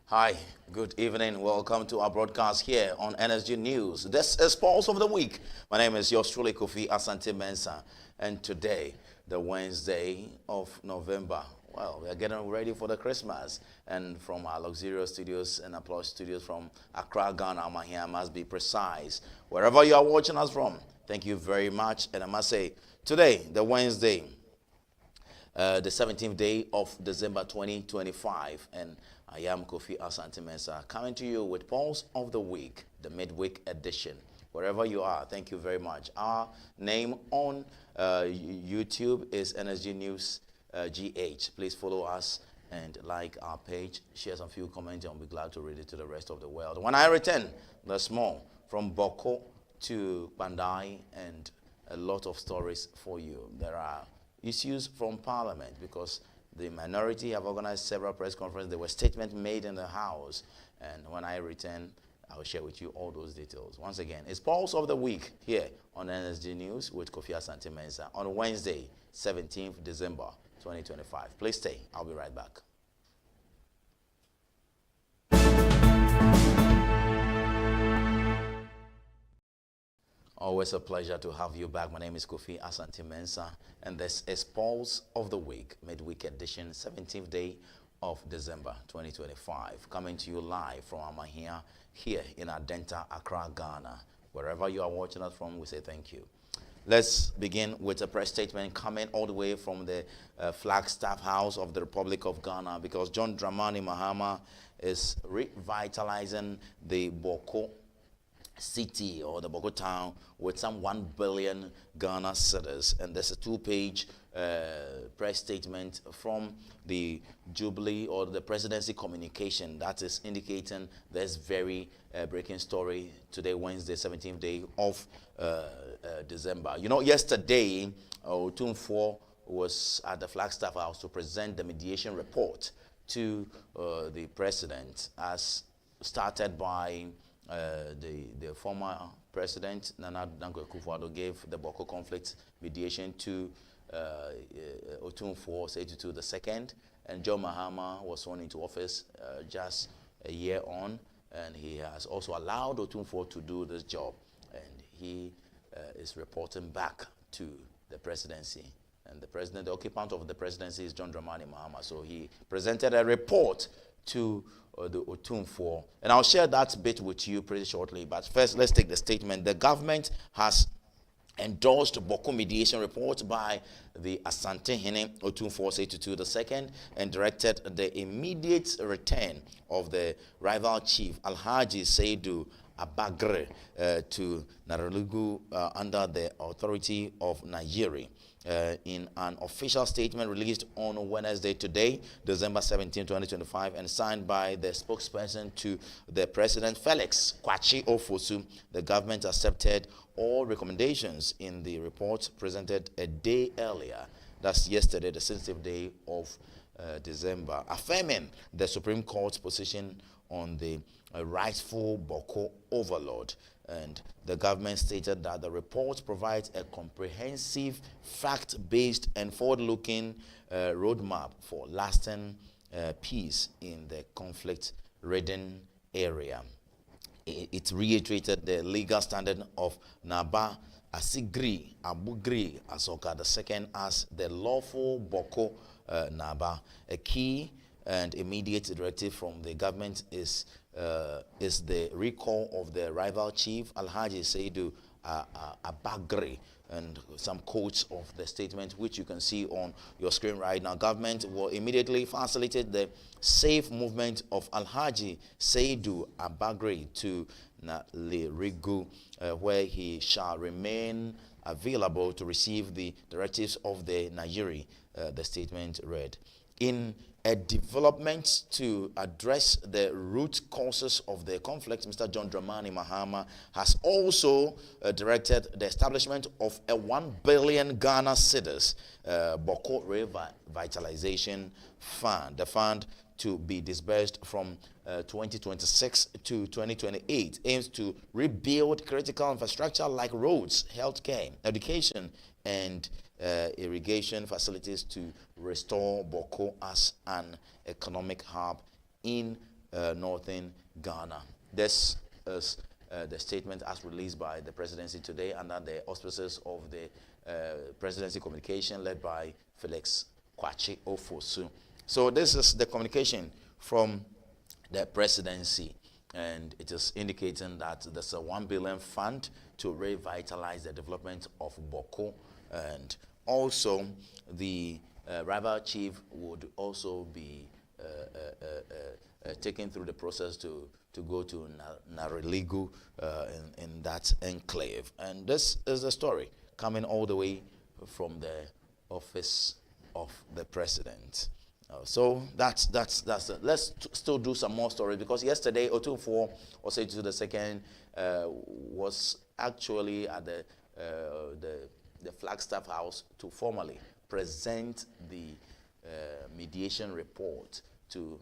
Hi, good evening. Welcome to our broadcast here on NSG News. This is Pulse of the Week. My name is yours truly, Kofi Asante Mensah. And today, the Wednesday of November, well, we are getting ready for the Christmas. And from our luxurious studios and applause studios from Accra, Ghana, I must be precise. Wherever you are watching us from, thank you very much. And I must say, today, the Wednesday, the 17th day of December 2025. And I am Kofi Asante Mensah, coming to you with Pulse of the Week, the Midweek Edition. Wherever you are, thank you very much. Our name on YouTube is NSG News GH. Please follow us and like our page. Share some few comments, and I'll be glad to read it to the rest of the world. When I return, the small from Bawku to Kpandai, and a lot of stories for you. There are issues from Parliament because the minority have organized several press conferences. There were statements made in the House. And when I return, I will share with you all those details. Once again, it's Pulse of the Week here on NSG News with Kofi Asante Mensah on Wednesday, 17th December 2025. Please stay. I'll be right back. Always a pleasure to have you back. My name is Kofi Asante Mensah, and this is Pulse of the Week, Midweek Edition, 17th day of December 2025. Coming to you live from Amahia here in Adenta, Accra, Ghana. Wherever you are watching us from, we say thank you. Let's begin with a press statement coming all the way from the Flagstaff House of the Republic of Ghana, because John Dramani Mahama is revitalizing the Bawku city or the Bawku town with some 1 billion Ghana cedis, and there's a two-page press statement from the Jubilee or the presidency communication that is indicating this very breaking story today, Wednesday, 17th day of December. You know, yesterday Otumfuo was at the Flagstaff House to present the mediation report to the president, as started by the former president Nana Dankwa-Akufo-Addo gave the Bawku conflict mediation to Otumfuo to the second, and John Mahama was sworn into office just a year on, and he has also allowed Otumfuo to do this job, and he is reporting back to the presidency. And the president, the occupant of the presidency, is John Dramani Mahama. So he presented a report to the Otumfuo, and I'll share that bit with you pretty shortly. But first, let's take the statement. The government has endorsed Bawku mediation report by the Asante Hene Otumfuo Setutu II and directed the immediate return of the rival chief Alhaji Seidu Abagre to Naralugu under the authority of Nayiri. In an official statement released on Wednesday today, December 17, 2025, and signed by the spokesperson to the President, Felix Kwachi Ofosu, the government accepted all recommendations in the report presented a day earlier. That's yesterday, the sensitive day of December, affirming the Supreme Court's position on the rightful Bawku overlord. And the government stated that the report provides a comprehensive, fact-based and forward-looking roadmap for lasting peace in the conflict-ridden area. It reiterated the legal standard of Naba Asigri Abugri Asoka II as the lawful Bawku Naba. A key and immediate directive from the government is the recall of the rival chief Alhaji Seidu Abagre, and some quotes of the statement which you can see on your screen right now. Government will immediately facilitate the safe movement of Alhaji Seidu Abagre to Nayiri, where he shall remain available to receive the directives of the Nayiri, the statement read. In a development to address the root causes of the conflict, Mr. John Dramani Mahama has also directed the establishment of a 1 billion Ghana cedis Bawku Revitalization Fund. The fund, to be disbursed from 2026 to 2028, aims to rebuild critical infrastructure like roads, healthcare, education, and irrigation facilities to restore Bawku as an economic hub in northern Ghana. This is the statement as released by the presidency today under the auspices of the presidency communication led by Felix Kwachi Ofosu. So this is the communication from the presidency, and it is indicating that there's a 1 billion fund to revitalize the development of Bawku, and also the rival chief would also be taken through the process to go to Nayiri in that enclave. And this is the story coming all the way from the office of the president. So that's it. Let's still do some more stories, because yesterday Otumfuo was to the second was actually at the Flagstaff House to formally present the mediation report to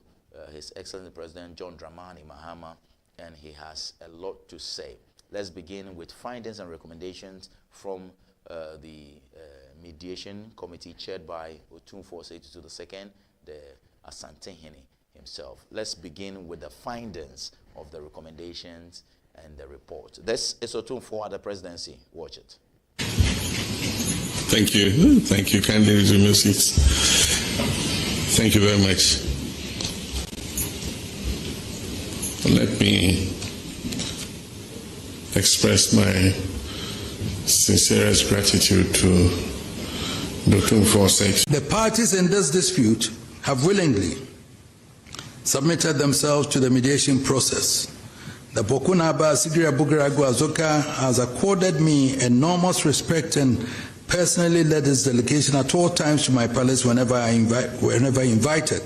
His Excellency President John Dramani Mahama, and he has a lot to say. Let's begin with findings and recommendations from the mediation committee chaired by Otumfuo to the second, the Asantehene himself. Let's begin with the findings of the recommendations and the report. This is Otumfuo at the presidency. Watch it. Thank you. Thank you. Kindly resume your seats. Thank you very much. Let me express my sincerest gratitude to Otumfuo. The parties in this dispute have willingly submitted themselves to the mediation process. The Bawku Naba Sigiri Abugaragu Azoka has accorded me enormous respect and personally led his delegation at all times to my palace whenever invited.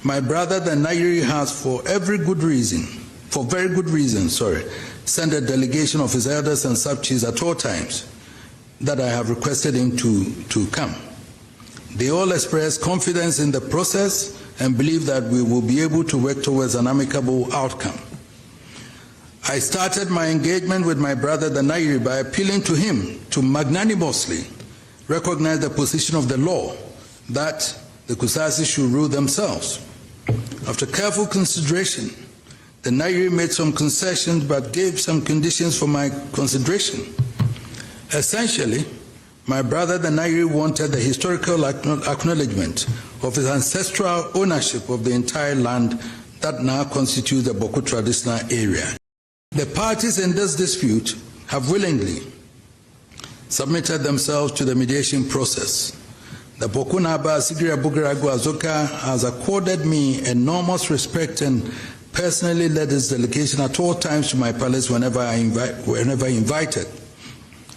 My brother, the Nayiri, has for very good reason, sent a delegation of his elders and sub-chiefs at all times that I have requested him to come. They all express confidence in the process and believe that we will be able to work towards an amicable outcome. I started my engagement with my brother, the Nayiri, by appealing to him to magnanimously recognize the position of the law that the Kusasi should rule themselves. After careful consideration, the Nayiri made some concessions but gave some conditions for my consideration. Essentially, my brother, the Nayiri, wanted the historical acknowledgement of his ancestral ownership of the entire land that now constitutes the Bawku traditional area. The parties in this dispute have willingly submitted themselves to the mediation process. The Bawku Naba Sigiri Abugaragu Azoka has accorded me enormous respect and personally led his delegation at all times to my palace whenever invited.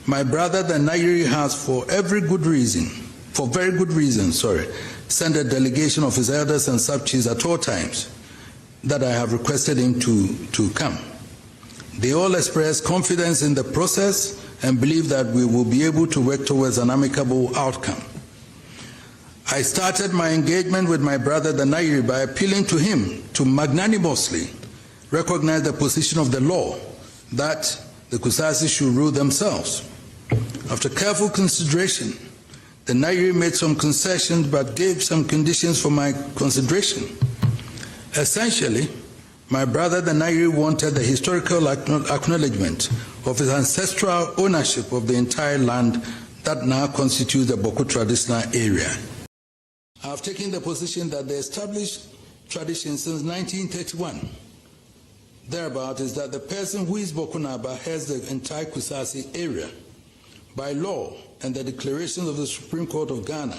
My brother, the Nayiri, has for very good reason, sent a delegation of his elders and sub-chiefs at all times that I have requested him to come. They all express confidence in the process and believe that we will be able to work towards an amicable outcome. I started my engagement with my brother, the Nayiri, by appealing to him to magnanimously recognize the position of the law that the Kusasi should rule themselves. After careful consideration, the Nayiri made some concessions but gave some conditions for my consideration. Essentially, my brother, the Nayiri, wanted the historical acknowledgement of his ancestral ownership of the entire land that now constitutes the Bawku traditional area. I have taken the position that the established tradition since 1931, thereabout, is that the person who is Bawku Naba has the entire Kusasi area. By law and the declarations of the Supreme Court of Ghana,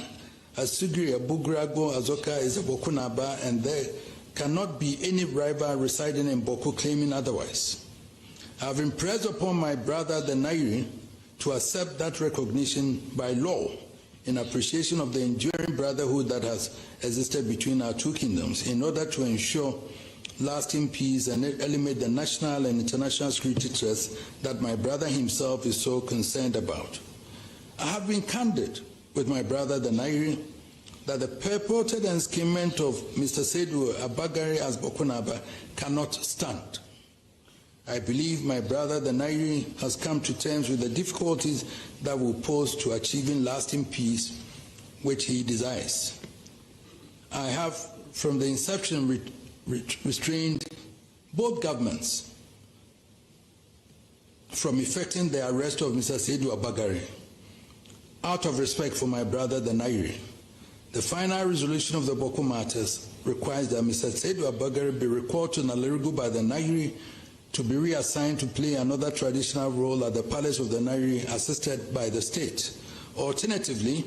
Sigiri Abugaragu Azoka is a Bawku Naba, and there cannot be any rival residing in Bawku claiming otherwise. I have impressed upon my brother, the Nayiri, to accept that recognition by law in appreciation of the enduring brotherhood that has existed between our two kingdoms in order to ensure lasting peace and eliminate the national and international security threats that my brother himself is so concerned about. I have been candid with my brother, the Nayiri, that the purported enskinment of Mr. Seydou Abagari as Bawku Naba cannot stand. I believe my brother, the Nayiri, has come to terms with the difficulties that will pose to achieving lasting peace, which he desires. I have, from the inception, restrained both governments from effecting the arrest of Mr. Saidu Abagare out of respect for my brother, the Nayiri. The final resolution of the Bawku matters requires that Mr. Saidu Abagare be recalled to Nayiri by the Nayiri to be reassigned to play another traditional role at the palace of the Nayiri assisted by the state. Alternatively,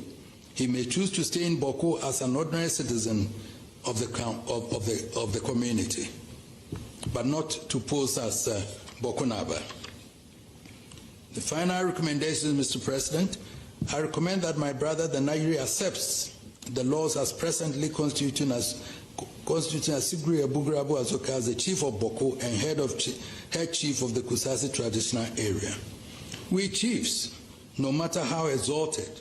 he may choose to stay in Bawku as an ordinary citizen of the community, but not to pose as Bawku Naba. The final recommendation, Mr. President, I recommend that my brother, the Nayiri, accepts the laws as presently constituting Sigri Abugrabu Azoka as the chief of Bawku and head chief of the Kusasi traditional area. We chiefs, no matter how exalted,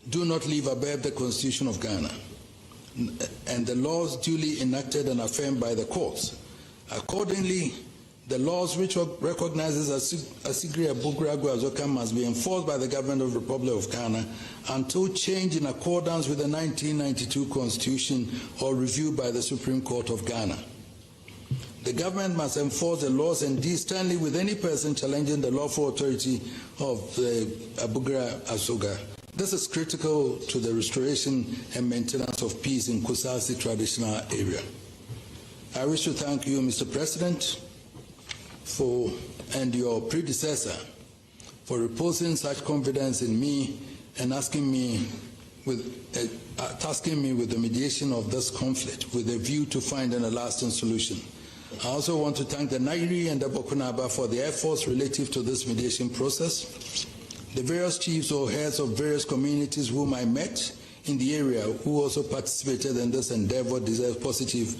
do not live above the Constitution of Ghana and the laws duly enacted and affirmed by the courts. Accordingly, the laws which recognizes Asigri Abugragu Azoka must be enforced by the government of the Republic of Ghana until change in accordance with the 1992 Constitution or reviewed by the Supreme Court of Ghana. The government must enforce the laws and deal sternly with any person challenging the lawful authority of the Abugra Azoka. This is critical to the restoration and maintenance of peace in Kusasi traditional area. I wish to thank you, Mr. President, and your predecessor for reposing such confidence in me and tasking me with the mediation of this conflict with a view to finding a lasting solution. I also want to thank the Nayiri and the Bawku Naba for their efforts relative to this mediation process. The various chiefs or heads of various communities whom I met in the area who also participated in this endeavor deserve positive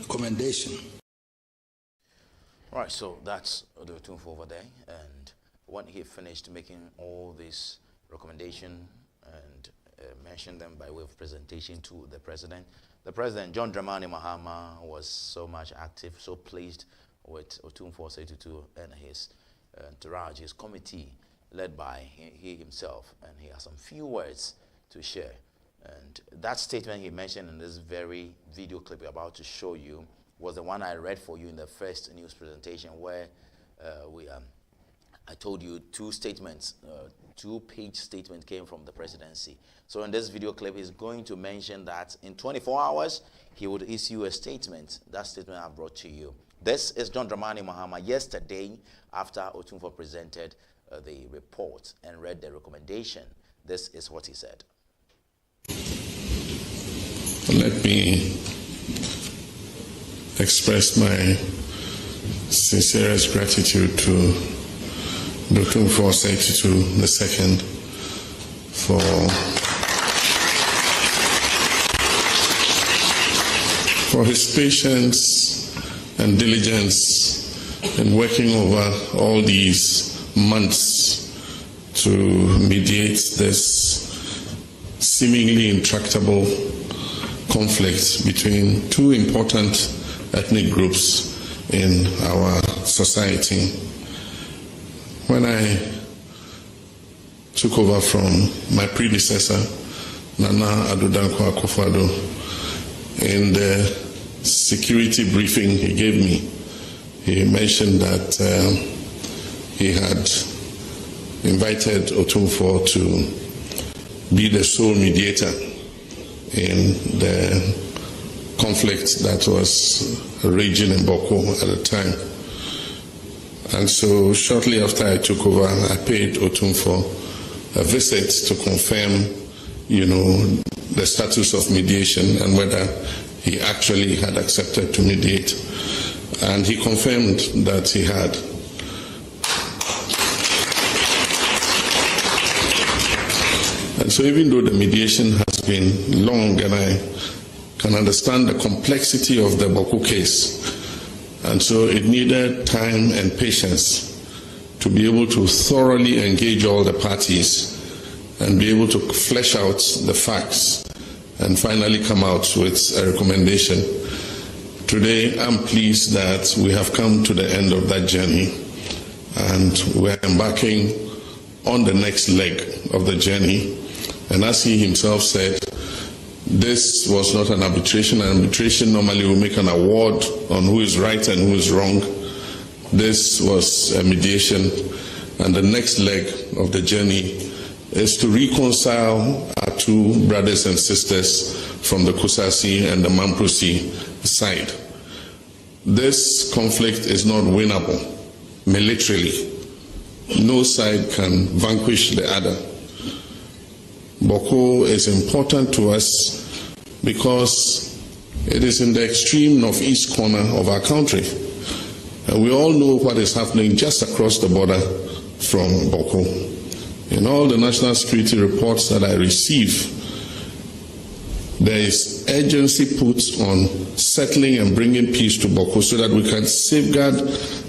commendation. All right, so that's the Otumfuo over there, and when he finished making all these recommendations and mentioned them by way of presentation to the President, John Dramani Mahama, was so much active, so pleased with Otumfuo 82 and his entourage, his committee, led by he himself, and he has some few words to share. And that statement he mentioned in this very video clip we're about to show you was the one I read for you in the first news presentation, where I told you two statements, two-page statement came from the presidency. So in this video clip, he's going to mention that in 24 hours, he would issue a statement. That statement I've brought to you. This is John Dramani Mahama yesterday after Otumfuo presented the report and read the recommendation. This is what he said. Let me express my sincerest gratitude to Otumfuo 82 II for his patience and diligence in working over all these months to mediate this seemingly intractable conflict between two important ethnic groups in our society. When I took over from my predecessor, Nana Adodankwa Akufo-Addo, in the security briefing he gave me, he mentioned that he had invited Otumfuo to be the sole mediator in the conflict that was raging in Bawku at the time. And so shortly after I took over, I paid Otumfuo a visit to confirm, the status of mediation and whether he actually had accepted to mediate. And he confirmed that he had. And so even though the mediation has been long, and I can understand the complexity of the Bawku case, and so it needed time and patience to be able to thoroughly engage all the parties and be able to flesh out the facts and finally come out with a recommendation. Today, I'm pleased that we have come to the end of that journey, and we're embarking on the next leg of the journey. And as he himself said, This was not an arbitration. An arbitration normally will make an award on who is right and who is wrong. This was a mediation, and the next leg of the journey is to reconcile our two brothers and sisters from the Kusasi and the Mamprosi side. This conflict is not winnable militarily. No side can vanquish the other. Bawku is important to us because it is in the extreme northeast corner of our country. And we all know what is happening just across the border from Bawku. In all the national security reports that I receive, there is urgency put on settling and bringing peace to Bawku so that we can safeguard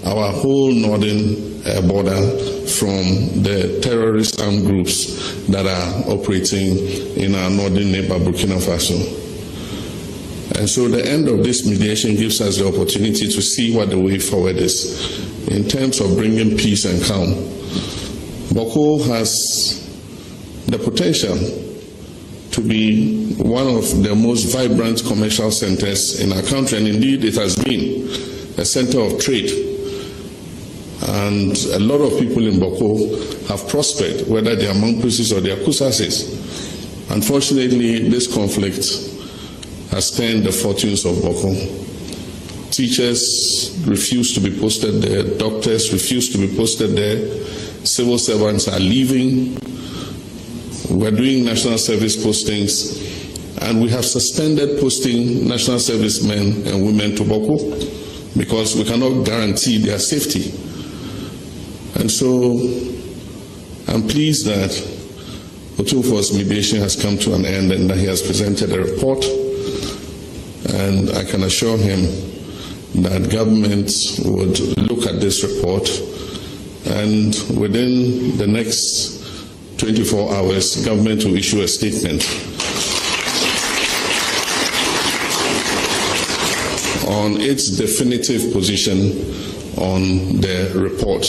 our whole northern border from the terrorist armed groups that are operating in our northern neighbor, Burkina Faso. And so the end of this mediation gives us the opportunity to see what the way forward is in terms of bringing peace and calm. Bawku has the potential to be one of the most vibrant commercial centers in our country, and indeed it has been a center of trade. And a lot of people in Bawku have prospered, whether they are Mamprosis or they are Kusasis. Unfortunately, this conflict has turned the fortunes of Bawku. Teachers refuse to be posted there, doctors refuse to be posted there, civil servants are leaving. We're doing national service postings, and we have suspended posting national servicemen and women to Bawku because we cannot guarantee their safety. And so I'm pleased that Otumfuo's mediation has come to an end and that he has presented a report. And I can assure him that government would look at this report, and within the next 24 hours, government will issue a statement on its definitive position on the report.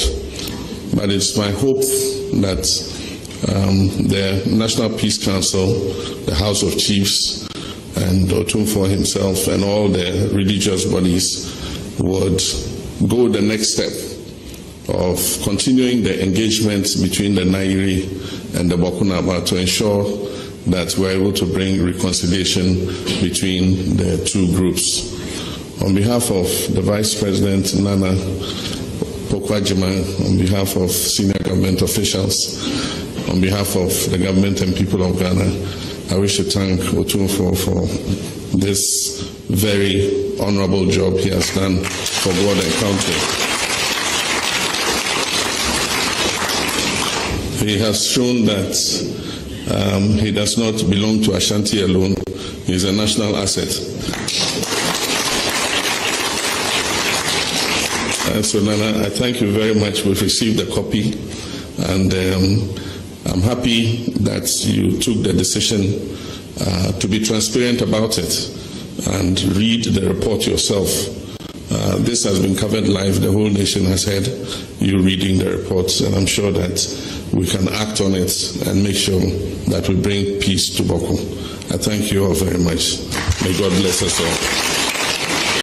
But it's my hope that the National Peace Council, the House of Chiefs, and Otumfuo himself and all the religious bodies would go the next step of continuing the engagement between the Nayiri and the Bawku Naba to ensure that we're able to bring reconciliation between the two groups. On behalf of the Vice President, Nana Pokwajima, on behalf of senior government officials, on behalf of the government and people of Ghana, I wish to thank Otumfuo for this very honorable job he has done for God and country. He has shown that he does not belong to Ashanti alone. He is a national asset. So, Nana, I thank you very much. We've received a copy, and I'm happy that you took the decision to be transparent about it and read the report yourself. This has been covered live. The whole nation has heard you reading the reports, and I'm sure that we can act on it and make sure that we bring peace to Bawku. I thank you all very much. May God bless us all.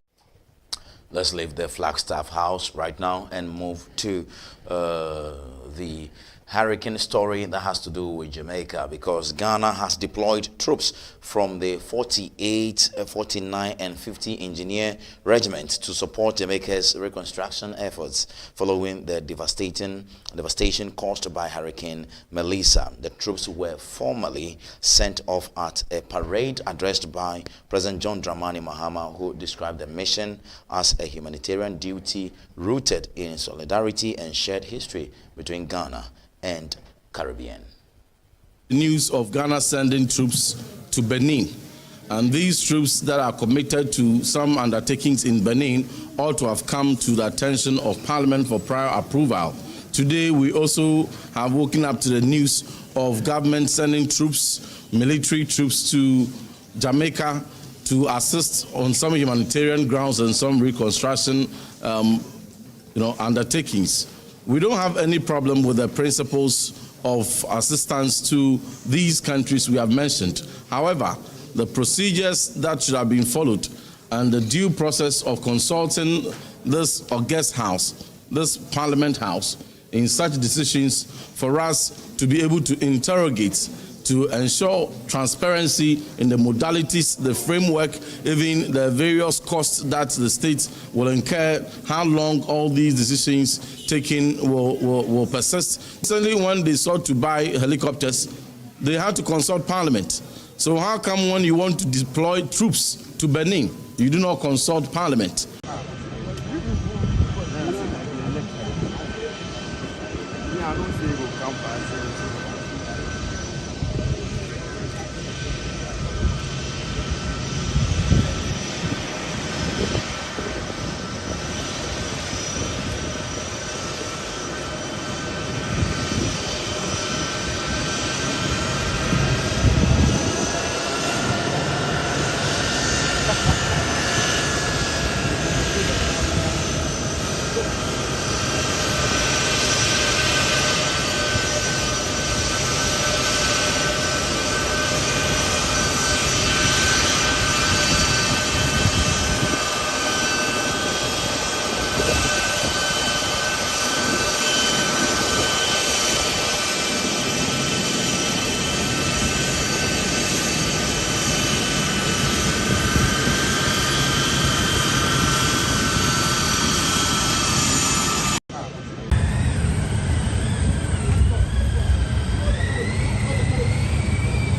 Let's leave the Flagstaff House right now and move to the hurricane story that has to do with Jamaica, because Ghana has deployed troops from the 48, 49 and 50 Engineer Regiment to support Jamaica's reconstruction efforts following the devastation caused by Hurricane Melissa. The troops were formally sent off at a parade addressed by President John Dramani Mahama, who described the mission as a humanitarian duty rooted in solidarity and shared history between Ghana and Caribbean. News of Ghana sending troops to Benin, and these troops that are committed to some undertakings in Benin ought to have come to the attention of Parliament for prior approval. Today we also have woken up to the news of government sending troops, military troops, to Jamaica to assist on some humanitarian grounds and some reconstruction undertakings. We don't have any problem with the principles of assistance to these countries we have mentioned. However, the procedures that should have been followed and the due process of consulting this august house, this Parliament House, in such decisions for us to be able to interrogate, to ensure transparency in the modalities, the framework, even the various costs that the state will incur, how long all these decisions taken will persist. Recently, when they sought to buy helicopters, they had to consult Parliament. So how come when you want to deploy troops to Benin, you do not consult Parliament?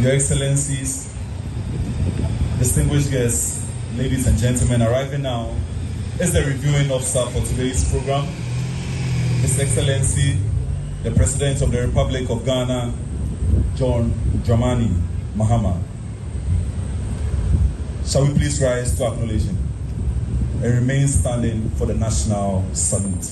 Your Excellencies, distinguished guests, ladies and gentlemen, arriving now is the reviewing officer for today's program, His Excellency, the President of the Republic of Ghana, John Dramani Mahama. Shall we please rise to acknowledge him and remain standing for the national salute.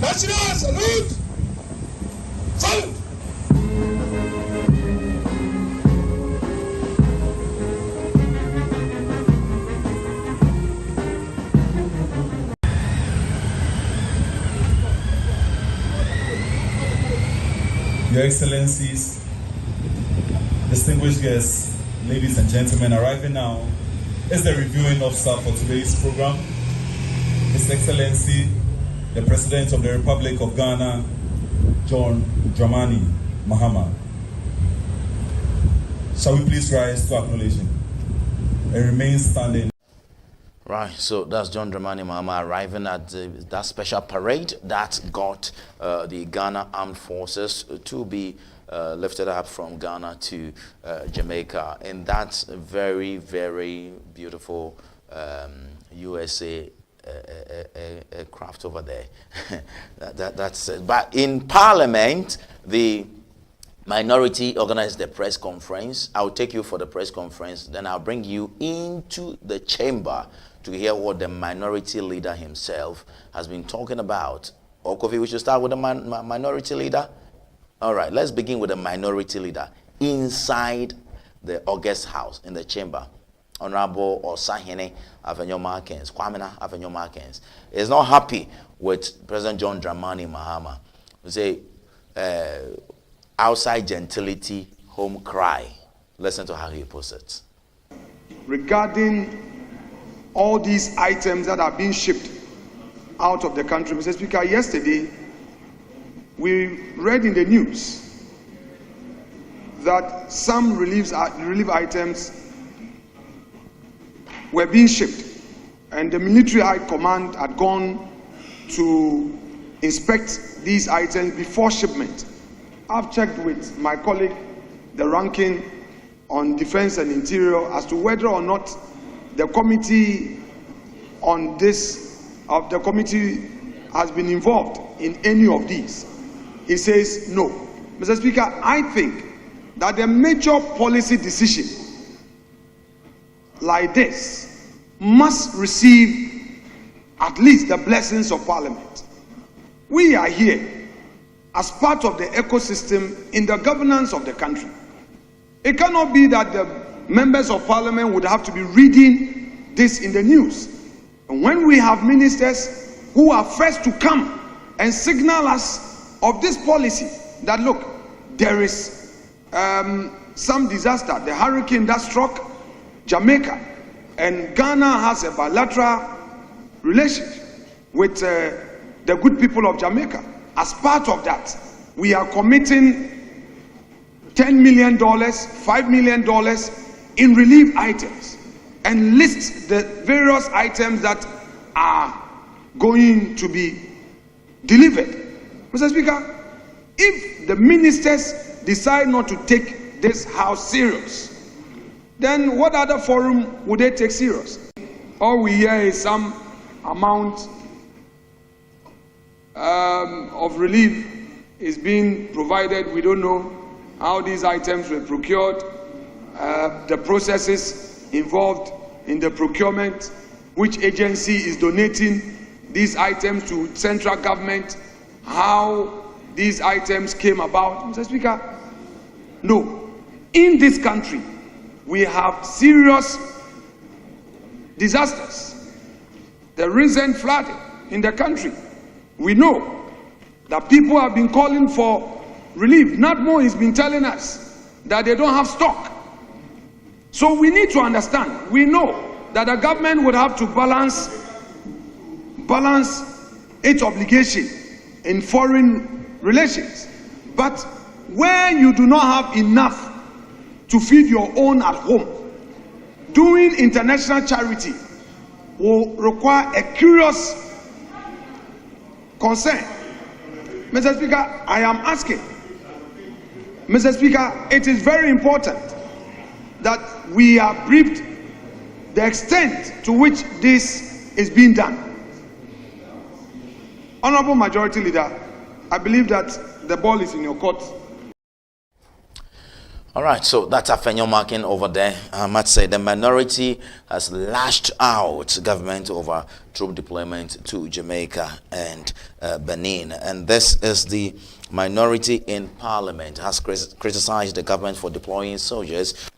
National salute! Salute! Your Excellencies, distinguished guests, ladies and gentlemen, arriving now is the reviewing officer for today's program, His Excellency, the President of the Republic of Ghana, John Dramani Mahama. Shall we please rise to acknowledge him and remain standing. Right, so that's John Dramani Mahama arriving at that special parade that got the Ghana Armed Forces to be lifted up from Ghana to Jamaica in that very, very beautiful USA aircraft over there. That's it. But in Parliament, the minority organized the press conference. I'll take you for the press conference, then I'll bring you into the chamber to hear what the minority leader himself has been talking about. Okovi, we should start with the minority leader. All right, let's begin with the minority leader inside the August House in the chamber. Honorable Osahene Avenyo-Markins, Kwamina Avenyo-Markins, is not happy with President John Dramani Mahama. We say, outside gentility, home cry. Listen to how he puts it. Regarding all these items that are being shipped out of the country, Mr. Speaker, yesterday we read in the news that some relief items were being shipped, and the military high command had gone to inspect these items before shipment. I've checked with my colleague, the ranking on Defense and Interior, as to whether or not the committee on this the committee has been involved in any of these. He says no. Mr. Speaker, I think that the major policy decision like this must receive at least the blessings of Parliament. We are here as part of the ecosystem in the governance of the country. It cannot be that the members of parliament would have to be reading this in the news. And when we have ministers who are first to come and signal us of this policy, that look, there is some disaster, the hurricane that struck Jamaica, and Ghana has a bilateral relationship with the good people of Jamaica. As part of that, we are committing $10 million, $5 million in relief items, and list the various items that are going to be delivered. Mr. Speaker, if the ministers decide not to take this house serious, then what other forum would they take serious? All we hear is some amount of relief is being provided. We don't know how these items were procured, the processes involved in the procurement, which agency is donating these items to central government, how these items came about. Mr. Speaker, no. In this country, we have serious disasters. The recent flooding in the country, we know that people have been calling for relief. NADMO has been telling us that they don't have stock. So we need to understand, we know that the government would have to balance its obligation in foreign relations. But when you do not have enough to feed your own at home, doing international charity will require a curious concern. Mr. Speaker, I am asking, Mr. Speaker, it is very important that we are briefed the extent to which this is being done. Honorable Majority Leader, I believe that the ball is in your court. All right, so that's Afenyo marking over there. I must say the minority has lashed out government over troop deployment to Jamaica and Benin. And this is the minority in parliament has criticized the government for deploying soldiers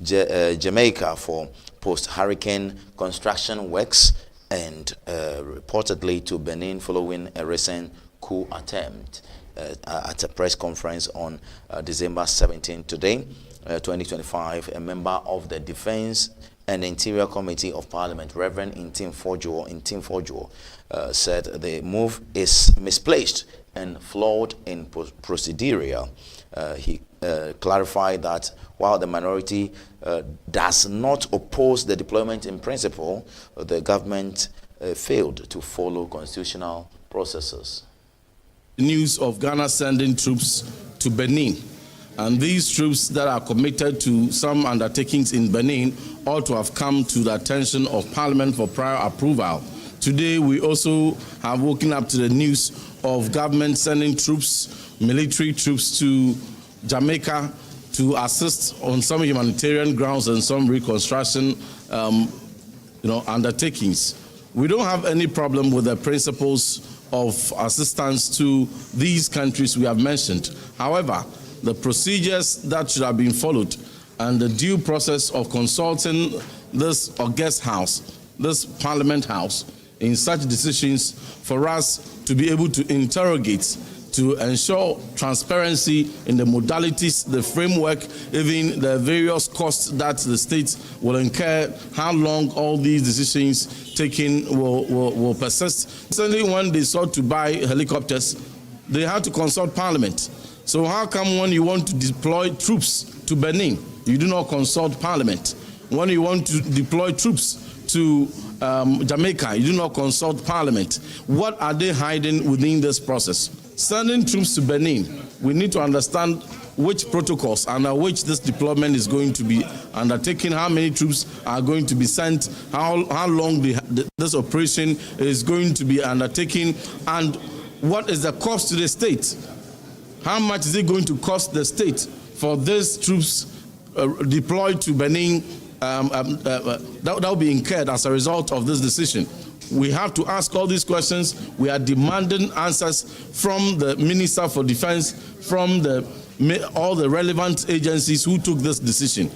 Jamaica for post-hurricane construction works and reportedly to Benin following a recent coup attempt. At a press conference on December 17 today, 2025, a member of the Defense and Interior Committee of Parliament, Reverend Otumfuo, said the move is misplaced and flawed in procedural. He clarified that while the minority does not oppose the deployment in principle, the government failed to follow constitutional processes. News of Ghana sending troops to Benin, and these troops that are committed to some undertakings in Benin ought to have come to the attention of Parliament for prior approval. Today we also have woken up to the news of government sending troops, military troops to Jamaica to assist on some humanitarian grounds and some reconstruction undertakings. We don't have any problem with the principles of assistance to these countries we have mentioned. However, the procedures that should have been followed and the due process of consulting this august house, this Parliament House, in such decisions for us to be able to interrogate, to ensure transparency in the modalities, the framework, even the various costs that the state will incur, how long all these decisions taken will persist. Certainly when they sought to buy helicopters, they had to consult Parliament. So how come when you want to deploy troops to Benin, you do not consult Parliament? When you want to deploy troops to Jamaica, you do not consult Parliament. What are they hiding within this process? Sending troops to Benin, we need to understand which protocols under which this deployment is going to be undertaken, how many troops are going to be sent, how long this operation is going to be undertaken, and what is the cost to the state? How much is it going to cost the state for these troops deployed to Benin that will be incurred as a result of this decision? We have to ask all these questions. We are demanding answers from the Minister for Defense, from all the relevant agencies who took this decision.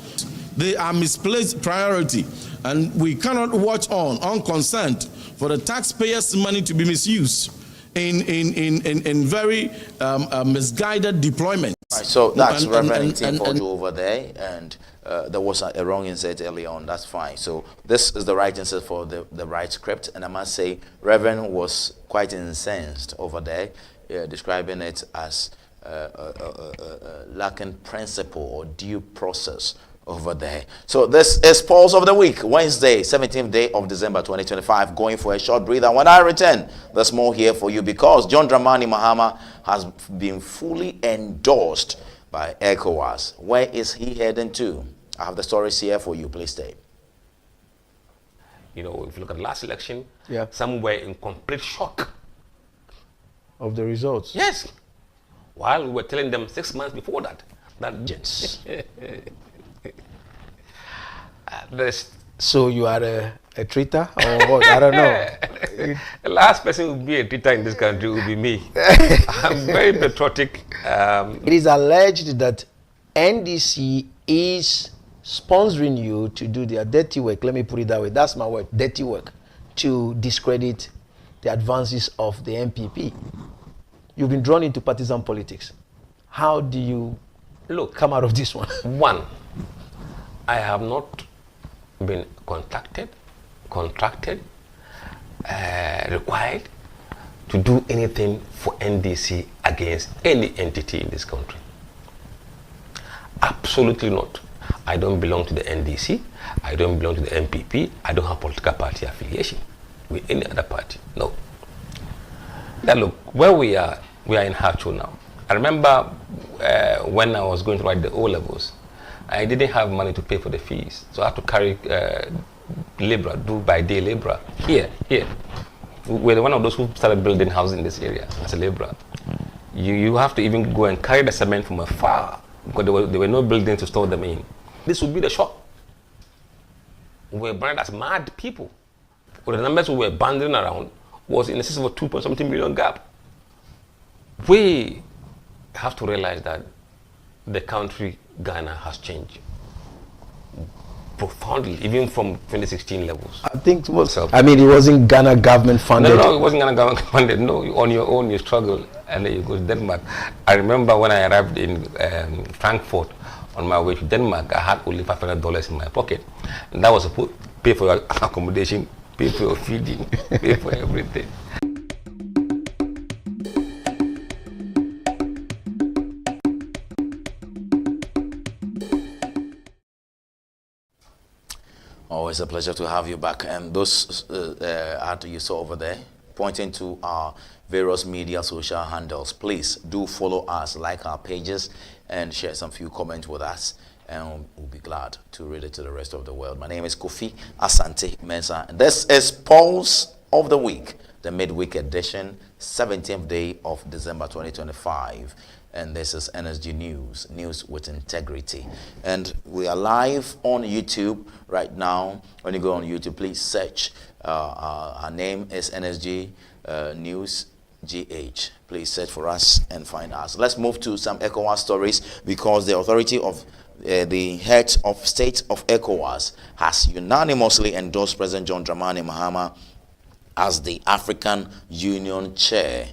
They are misplaced priority, and we cannot watch on unconcerned for the taxpayers' money to be misused in very misguided deployment. Right, so that's Reverend Otumfuo over there, and there was a wrong insert earlier on. That's fine. So this is the right insert for the right script, and I must say Reverend was quite incensed over there, describing it as lacking principle or due process over there. So this is Pulse of the Week, Wednesday, 17th day of December 2025, going for a short breather. When I return, there's more here for you, because John Dramani Mahama has been fully endorsed by ECOWAS. Where is he heading to? I have the stories here for you. Please stay. You know, if you look at the last election, some were in complete shock of the results. Yes. While we were telling them 6 months before that So you are a traitor or what? I don't know. The last person who will be a traitor in this country will be me. I'm very patriotic. It is alleged that NDC is sponsoring you to do their dirty work. Let me put it that way. That's my word, dirty work, to discredit the advances of the MPP. You've been drawn into partisan politics. How do you come out of this one? One, I have not been contracted, required to do anything for NDC against any entity in this country. Absolutely not. I don't belong to the NDC. I don't belong to the MPP. I don't have political party affiliation with any other party. No. Now look, where we are in Hacho now. I remember when I was going to write the O-levels, I didn't have money to pay for the fees. So I had to carry labor, do by day labor. Here. We're one of those who started building houses in this area as a laborer. You have to even go and carry the cement from afar, because there were no buildings to store them in. This would be the shock. We were branded as mad people. But the numbers we were banding around was in excess of a 2.something million gap. We have to realize that the country, Ghana, has changed profoundly, even from 2016 levels. I think it wasn't Ghana government funded. No, it wasn't Ghana government funded. No, on your own you struggle, and then you go to Denmark. I remember when I arrived in Frankfurt on my way to Denmark, I had only $500 in my pocket, and that was to pay for your accommodation, pay for your feeding, pay for everything. Always a pleasure to have you back. And those ads you saw over there, pointing to our various media social handles. Please do follow us, like our pages, and share some few comments with us. And we'll be glad to read it to the rest of the world. My name is Kofi Asante Mensah. And this is Pulse of the Week, the Midweek Edition, 17th day of December 2025. And this is NSG News, news with integrity. And we are live on YouTube right now. When you go on YouTube, please search. Our name is NSG News GH. Please search for us and find us. Let's move to some ECOWAS stories, because the authority of the head of state of ECOWAS has unanimously endorsed President John Dramani Mahama as the African Union chair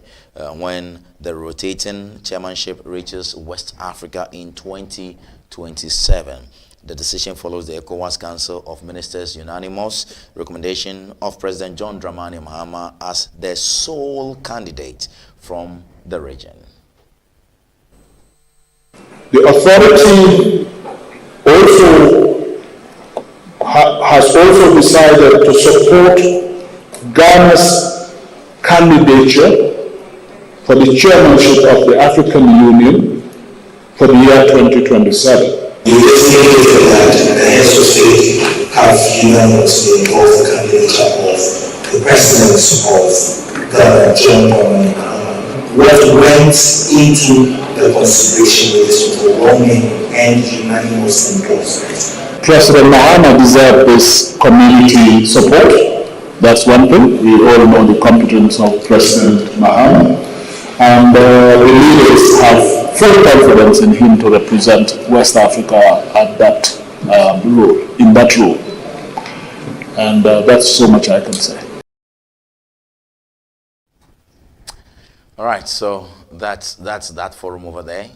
when the rotating chairmanship reaches West Africa in 2027. The decision follows the ECOWAS Council of Ministers' unanimous recommendation of President John Dramani Mahama as the sole candidate from the region. The authority has also decided to support Ghana's candidature for the chairmanship of the African Union for the year 2027. It is indicated that the heads of state have unanimously endorsed the candidature of the President of Ghana, John Dramani Mahama. What went into the consideration of this overwhelming and unanimous endorsement? President Mahama deserved this community support. That's one thing. We all know the competence of President Mahama, and the leaders have full confidence in him to represent West Africa at that role, in that role. And that's so much I can say. All right, so that's that forum over there.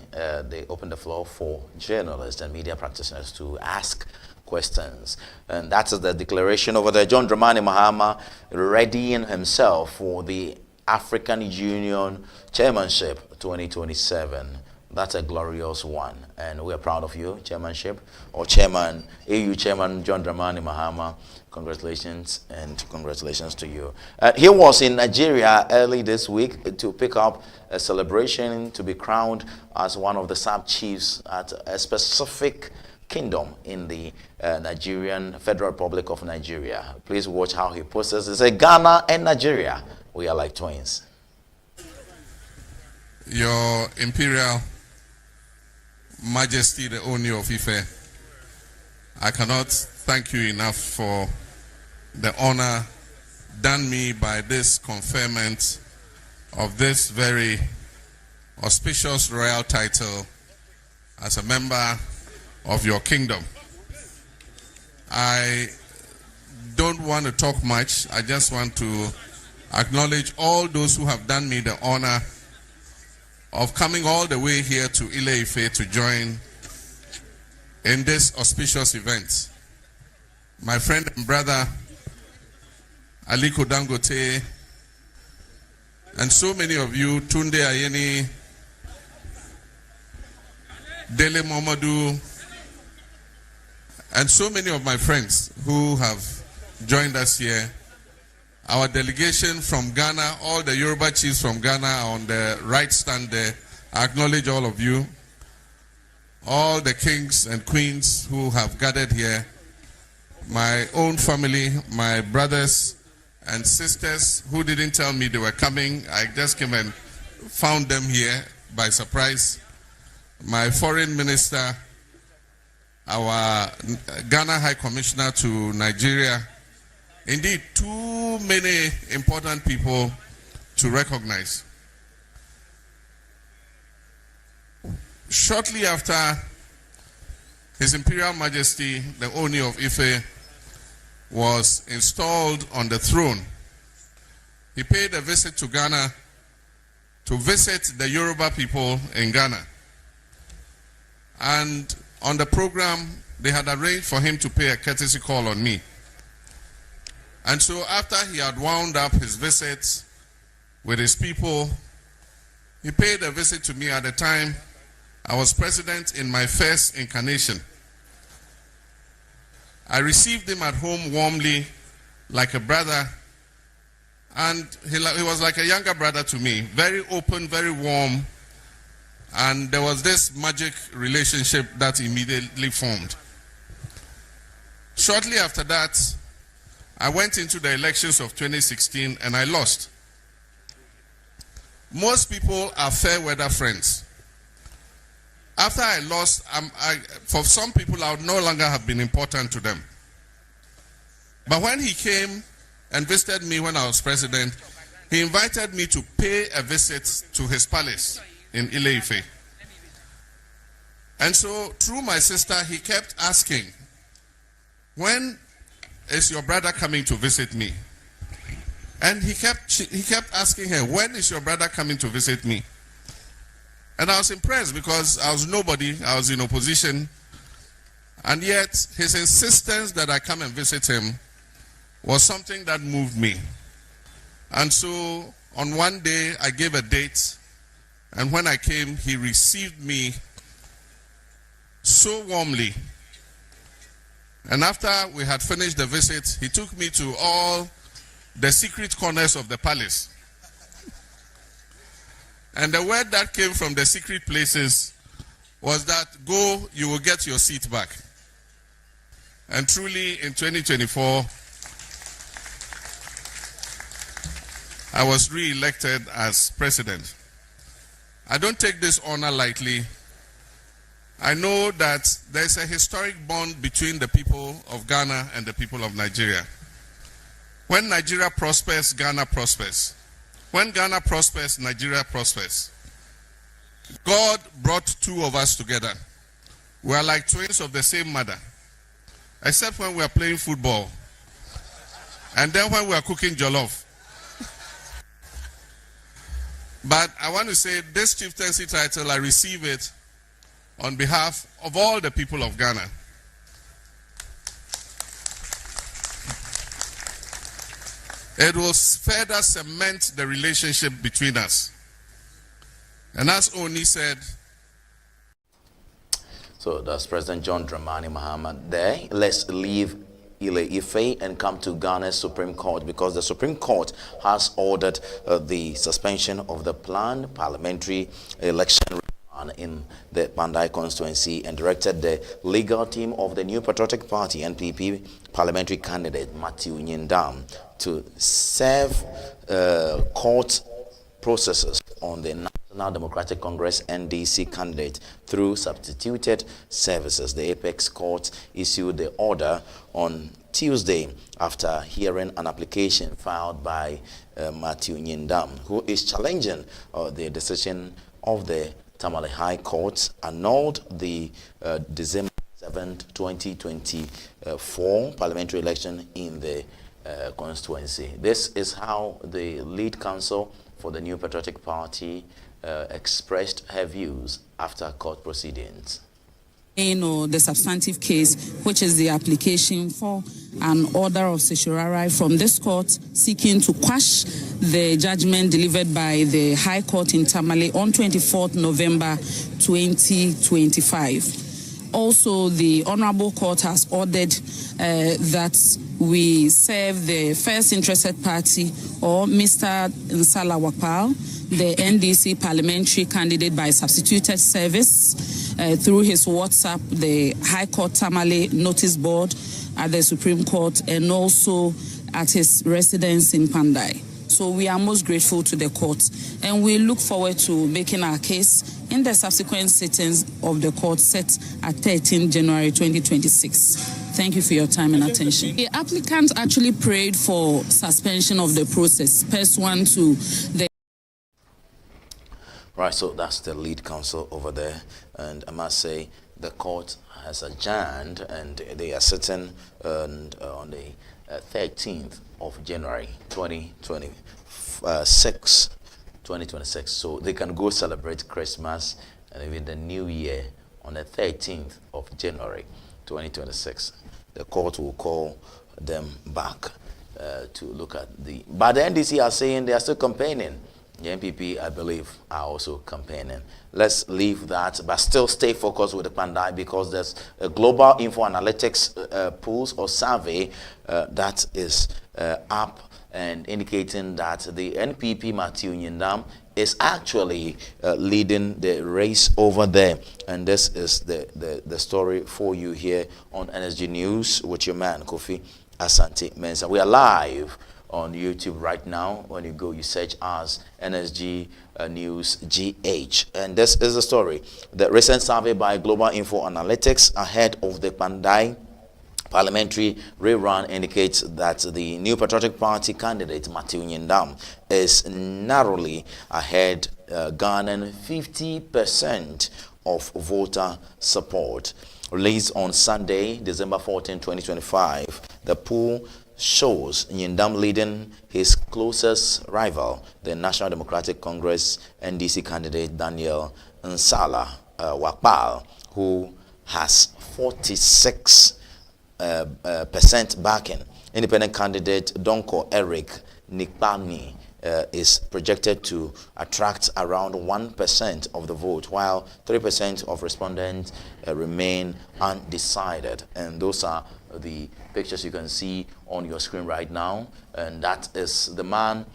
They open the floor for journalists and media practitioners to ask questions. And that's the declaration over there. John Dramani Mahama readying himself for the African Union Chairmanship 2027. That's a glorious one. And we're proud of you, Chairmanship, or Chairman, AU Chairman John Dramani Mahama. Congratulations, and congratulations to you. He was in Nigeria early this week to pick up a celebration to be crowned as one of the sub-chiefs at a specific kingdom in the Nigerian Federal Republic of Nigeria. Please watch how he puts this. It's a Ghana and Nigeria. We are like twins. Your Imperial Majesty, the Oni of Ife, I cannot thank you enough for the honor done me by this conferment of this very auspicious royal title as a member of your kingdom. I don't want to talk much. I just want to acknowledge all those who have done me the honor of coming all the way here to Ile-Ife to join in this auspicious event. My friend and brother Aliko Dangote, and so many of you, Tunde Ayeni, Dele Momodu, and so many of my friends who have joined us here. Our delegation from Ghana, all the Yoruba chiefs from Ghana are on the right stand there. I acknowledge all of you. All the kings and queens who have gathered here, my own family, my brothers and sisters who didn't tell me they were coming. I just came and found them here by surprise. My foreign minister, our Ghana High Commissioner to Nigeria. Indeed, too many important people to recognize. Shortly after His Imperial Majesty, the Oni of Ife, was installed on the throne, he paid a visit to Ghana to visit the Yoruba people in Ghana. And on the program, they had arranged for him to pay a courtesy call on me. And so after he had wound up his visits with his people, he paid a visit to me at the time I was president in my first incarnation. I received him at home warmly, like a brother, and he was like a younger brother to me, very open, very warm, and there was this magic relationship that immediately formed. Shortly after that, I went into the elections of 2016 and I lost. Most people are fair weather friends. After I lost, for some people, I would no longer have been important to them. But when he came and visited me when I was president, he invited me to pay a visit to his palace in Ile-Ife. And so, through my sister, he kept asking, when is your brother coming to visit me? And he kept asking her, when is your brother coming to visit me? And I was impressed because I was nobody, I was in opposition. And yet, his insistence that I come and visit him was something that moved me. And so, on one day, I gave a date. And when I came, he received me so warmly. And after we had finished the visit, he took me to all the secret corners of the palace. And the word that came from the secret places was that, go, you will get your seat back. And truly, in 2024, I was re-elected as president. I don't take this honor lightly. I know that there's a historic bond between the people of Ghana and the people of Nigeria. When Nigeria prospers, Ghana prospers. When Ghana prospers, Nigeria prospers. God brought two of us together. We are like twins of the same mother, except when we are playing football, and then when we are cooking jollof. But I want to say this chieftaincy title, I receive it on behalf of all the people of Ghana. It will further cement the relationship between us. And as Oni said, so that's President John Dramani Mahama there. Let's leave Ile-Ife and come to Ghana's Supreme Court, because the Supreme Court has ordered the suspension of the planned parliamentary election in the Kpandai constituency and directed the legal team of the New Patriotic Party NPP parliamentary candidate Matthew Nyindam to serve court processes on the National Democratic Congress NDC candidate through substituted services. The Apex Court issued the order on Tuesday after hearing an application filed by Matthew Nyindam, who is challenging the decision of the Tamale High Court annulled the December 7, 2024 parliamentary election in the constituency. This is how the lead counsel for the New Patriotic Party expressed her views after court proceedings. The substantive case, which is the application for an order of certiorari from this court seeking to quash the judgment delivered by the High Court in Tamale on 24th November 2025. Also, the Honorable Court has ordered that we serve the first interested party, or Mr. Nsala Wakpal, the NDC parliamentary candidate by substituted service, through his WhatsApp, the High Court Tamale notice board at the Supreme Court, and also at his residence in Kpandai. So we are most grateful to the court, and we look forward to making our case in the subsequent sittings of the court set at 13 January 2026. Thank you for your time and attention. The applicant actually prayed for suspension of the process, pursuant to the... Right, so that's the lead counsel over there, and I must say the court has adjourned and they are sitting on the 13th of January 2026, so they can go celebrate Christmas and even the New Year on the 13th of January 2026. The court will call them back to look at the... But the NDC are saying they are still campaigning. The NPP, I believe, are also campaigning. Let's leave that, but still stay focused with the Kpandai, because there's a global info analytics pulse or survey that is up and indicating that the NPP Matthew Nyindam is actually leading the race over there. And this is the story for you here on NSG News with your man, Kofi Asante Mensah. We are live on YouTube right now. When you go, you search as NSG News GH. And this is the story. The recent survey by Global Info Analytics ahead of the Kpandai parliamentary rerun indicates that the New Patriotic Party candidate Matthew Nyindam is narrowly ahead, garnering 50% of voter support. Released on Sunday, December 14, 2025, the poll shows Nyindam leading his closest rival, the National Democratic Congress NDC candidate Daniel Nsala Wakpal, who has 46% backing. Independent candidate Donko Eric Nikpani is projected to attract around 1% of the vote, while 3% of respondents remain undecided. And those are the pictures you can see on your screen right now. And that is the man.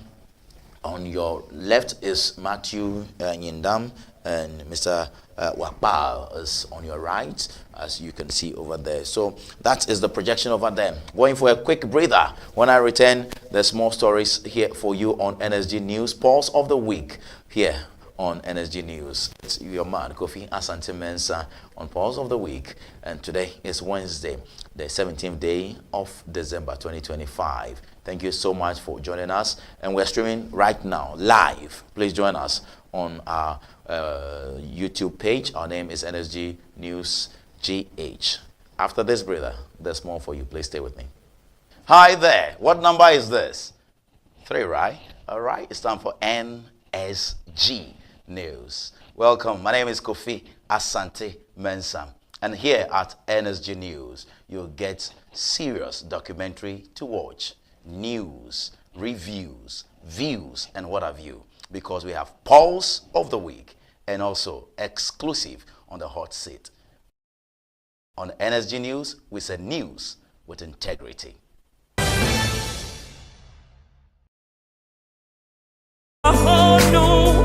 On your left is Matthew Nyindam, and Mr. Wakpal is on your right, as you can see over there. So that is the projection over there. Going for a quick breather. When I return, there's more stories here for you on NSG News Pulse of the Week here on NSG News. It's your man, Kofi Asante Mensah, on Pulse of the Week. And today is Wednesday, the 17th day of December 2025. Thank you so much for joining us. And we're streaming right now, live. Please join us on our YouTube page. Our name is NSG News GH. After this, brother, there's more for you. Please stay with me. Hi there. What number is this? 3, right? All right. It's time for NSG News. Welcome. My name is Kofi Asante Mensah. And here at NSG News, you'll get serious documentary to watch, news, reviews, views, and what have you. Because we have Pulse of the Week and also exclusive on the hot seat. On NSG News, we say news with integrity.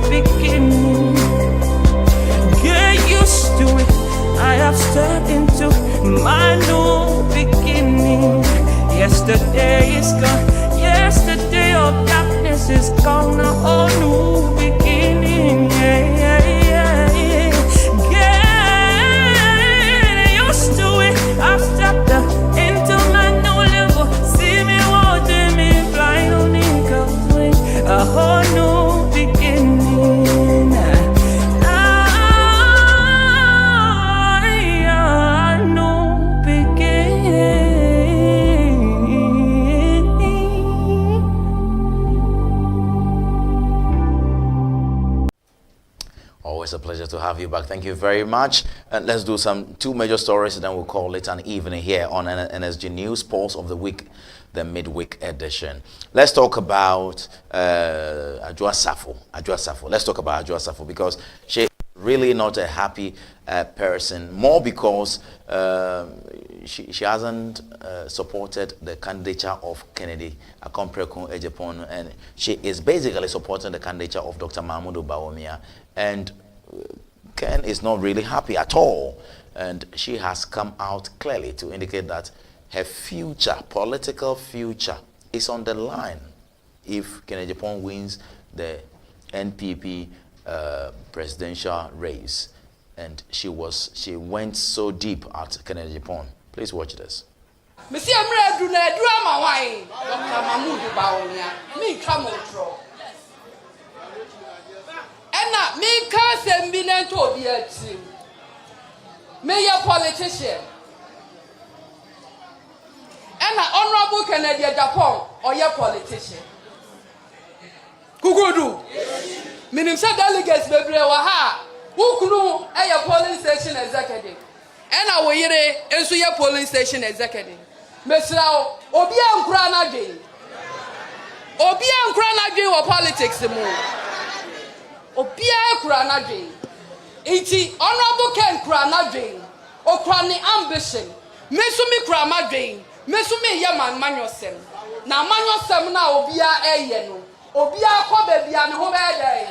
Beginning, get used to it. I have stepped into my new beginning. Yesterday is gone. Yesterday of darkness is gone. Now a new beginning. Get used to it. I've stepped into my new level. See me walking me flying on eagle's wing. A whole new Always a pleasure to have you back. Thank you very much. And let's do two major stories, and then we'll call it an evening here on NSG News, Pulse of the Week, the Midweek Edition. Let's talk about Adwoa Safo. Let's talk about Adwoa Safo because she's really not a happy person, more because she hasn't supported the candidature of Kennedy Akompreko Ejapon, and she is basically supporting the candidature of Dr. Mahmoud Bawumia. And Ken is not really happy at all. And she has come out clearly to indicate that her future, political future, is on the line if Kennedy Agyapong wins the NPP presidential race. And she went so deep at Kennedy Agyapong. Please watch this. Me can't send me to be a team. Me a politician. And an honorable Kennedy Agyapong or your politician. Kugudu. Minimum delegates baby waha. Who kunu a polling station executive. And I will hear and your polling station executive. Mesrao Obia Nkrana Jane. Obia Nkrana Jane or politics the moon. Obia Kurana Jane. Iti honorable Ken Kurana Jane. O Krani ambition. Mesumi Kurama Jane. Mesumi Yaman Manosem. Na Manosem na Obia Eyeno. Obia ko baby and who bed.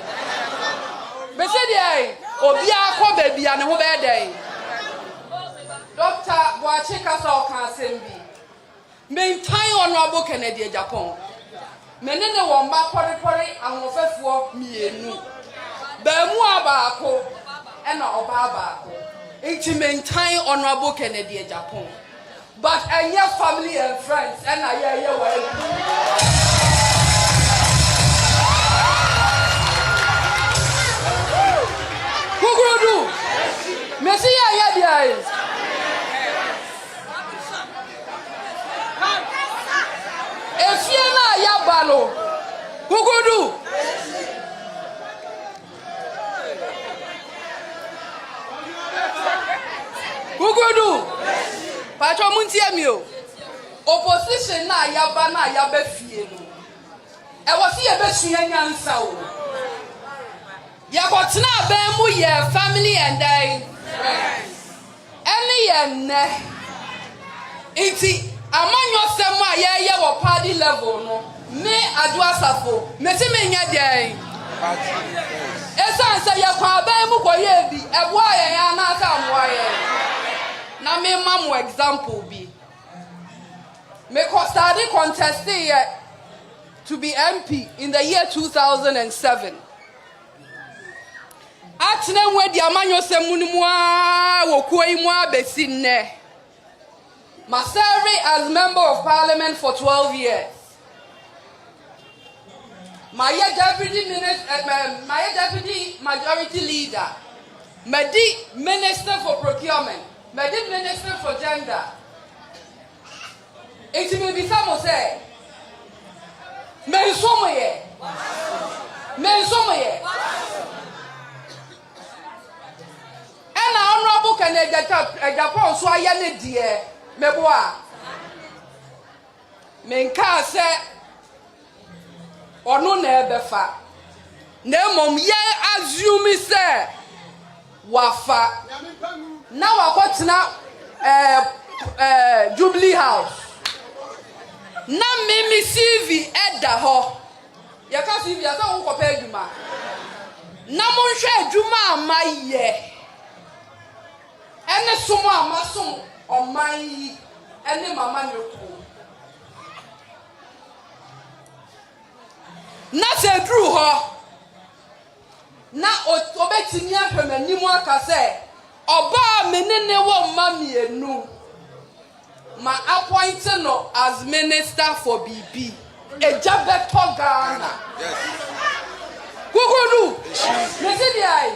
Beside Obia ko baby and who bed. Dr. Boacheka so can sembi. Maintain honorable Kennedy Agyapong. Menene womba pori amofefuo mienu. Bemu abako and obabako. It maintain honorable Kennedy Agyapong. But and your family and friends and I hear who go do? Messi ya if you na yabalo, who go do? Who go do? Patro Muntiamio. Opposition na yaba na yabe fienu. E wasi ebe suyen sao. Yakotina be mu ye family and friends. Any ne. Iti amanyo semu ayeye wo party level no. Me Adwoa Safo. Meti me nya dey. Esa nse yakwa be mu koye bi. Ebo aye ya na asa amwaye. Na me mamu example be. Me study contested to be MP in the year 2007. atena nwe di amanyo semunimu a wokuo imu abesi nne. My serving as member of parliament for 12 years. My deputy majority leader. My minister for procurement. My minister for gender. It will be some say. Men somewhere. And honorable can Japan so I am dear. Meboa. Menka se ono na ebefa. Na mom ye assume se wafa. Na wakotena Jubilee House. Na mimi CV eda ho. Ya ka CV ya so wo kopa adwuma. Na mo hwe adwuma amaye. Ene somo amasom Omayi ene mama nyoku na se dru ho na obetimi ahwemanimu aka se oba menene wo mamienu ma appoint no as minister for BB ejabeto Ghana Kukunu Mesidiai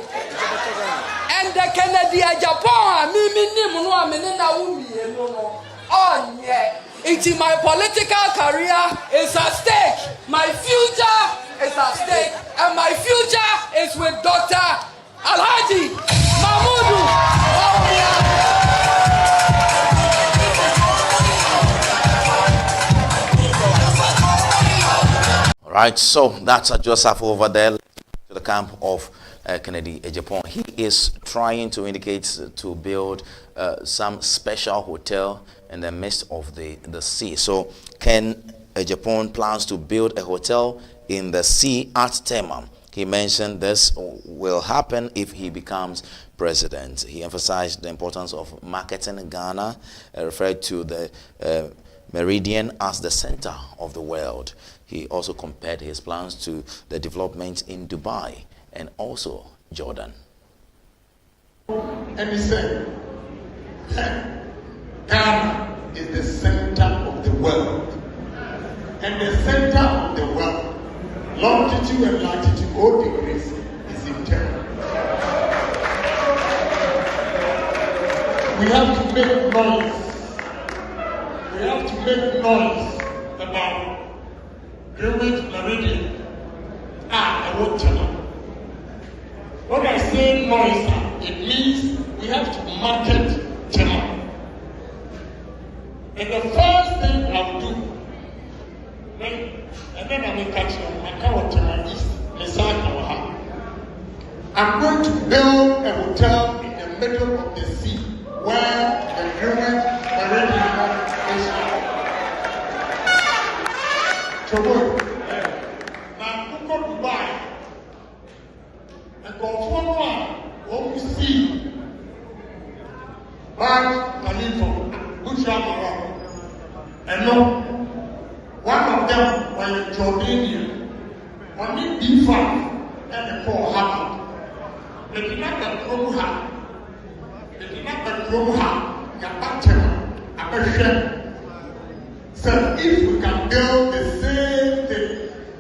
and the Kennedy Japan mimi no amenena wumi no oh yeah it's my political career is at stake, my future is at stake, and my future is with Dr. Alhaji Mahmoud. Right, so that's Joseph over there to the camp of Kennedy Japan. He is trying to indicate to build some special hotel in the midst of the sea. So Ken Japan plans to build a hotel in the sea at Tema. He mentioned this will happen if he becomes president. He emphasized the importance of marketing Ghana, referred to the Meridian as the center of the world. He also compared his plans to the development in Dubai and also Jordan. And he said, Ghana is the center of the world. And the center of the world, longitude and latitude, all degrees, is in Ghana. We have to make noise. We have to make noise about Greenwich Meridian. I won't tell them. When I say noise, it means we have to market Tema. And the first thing I'll do, and then I will catch you, I can't Tema is Lesaka. I'm going to build a hotel in the middle of the sea where the Greenwich Meridian is. So good. Now, go to Dubai and go for one see Burj Khalifa, which are around. And no, one of them was in Jordanian. Only B5 and the 4 happened. They did not get Kromuha. They did not get Kromuha. Yabatema, Abeshem. So if we can build the same thing,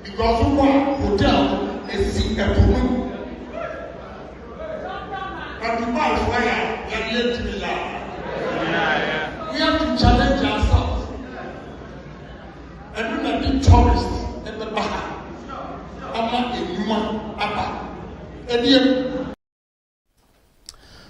because we want hotel is see a woman. But Dubai is why we are here to be loud. We have to challenge ourselves. And we're not being tourists in the Baha. I'm not a human Abba.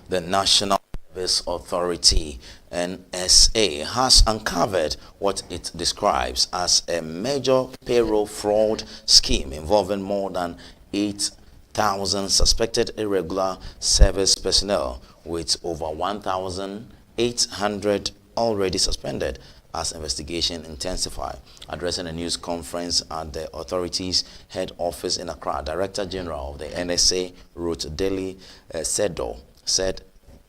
The National Service Authority, NSA, has uncovered what it describes as a major payroll fraud scheme involving more than 8,000 suspected irregular service personnel, with over 1,800 already suspended as investigation intensify. Addressing a news conference at the authorities' head office in Accra, Director General of the NSA, Ruth Daly Sedo, said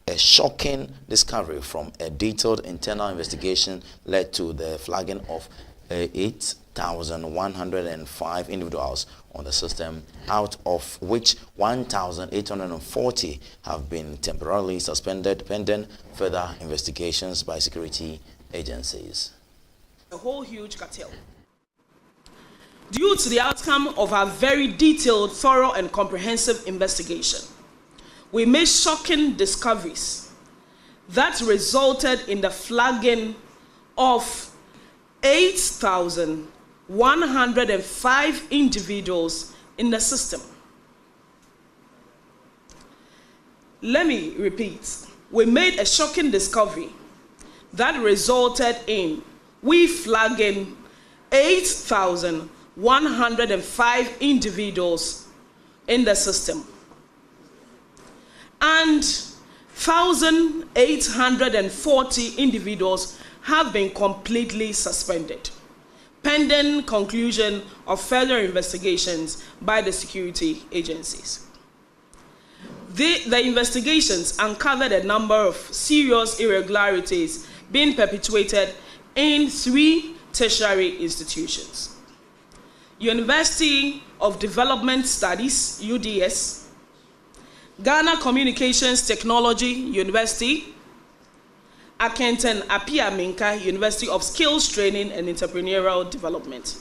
a shocking discovery from a detailed internal investigation led to the flagging of 8,105 individuals on the system, out of which 1,840 have been temporarily suspended pending further investigations by security agencies. A whole huge cartel. Due to the outcome of our very detailed, thorough, and comprehensive investigation, we made shocking discoveries that resulted in the flagging of 8,105 individuals in the system. Let me repeat. We made a shocking discovery that resulted in we flagging 8,105 individuals in the system, and 1,840 individuals have been completely suspended, pending conclusion of further investigations by the security agencies. The investigations uncovered a number of serious irregularities being perpetuated in 3 tertiary institutions: University of Development Studies, UDS, Ghana Communications Technology University, Akenten Apia Minka University of Skills Training and Entrepreneurial Development.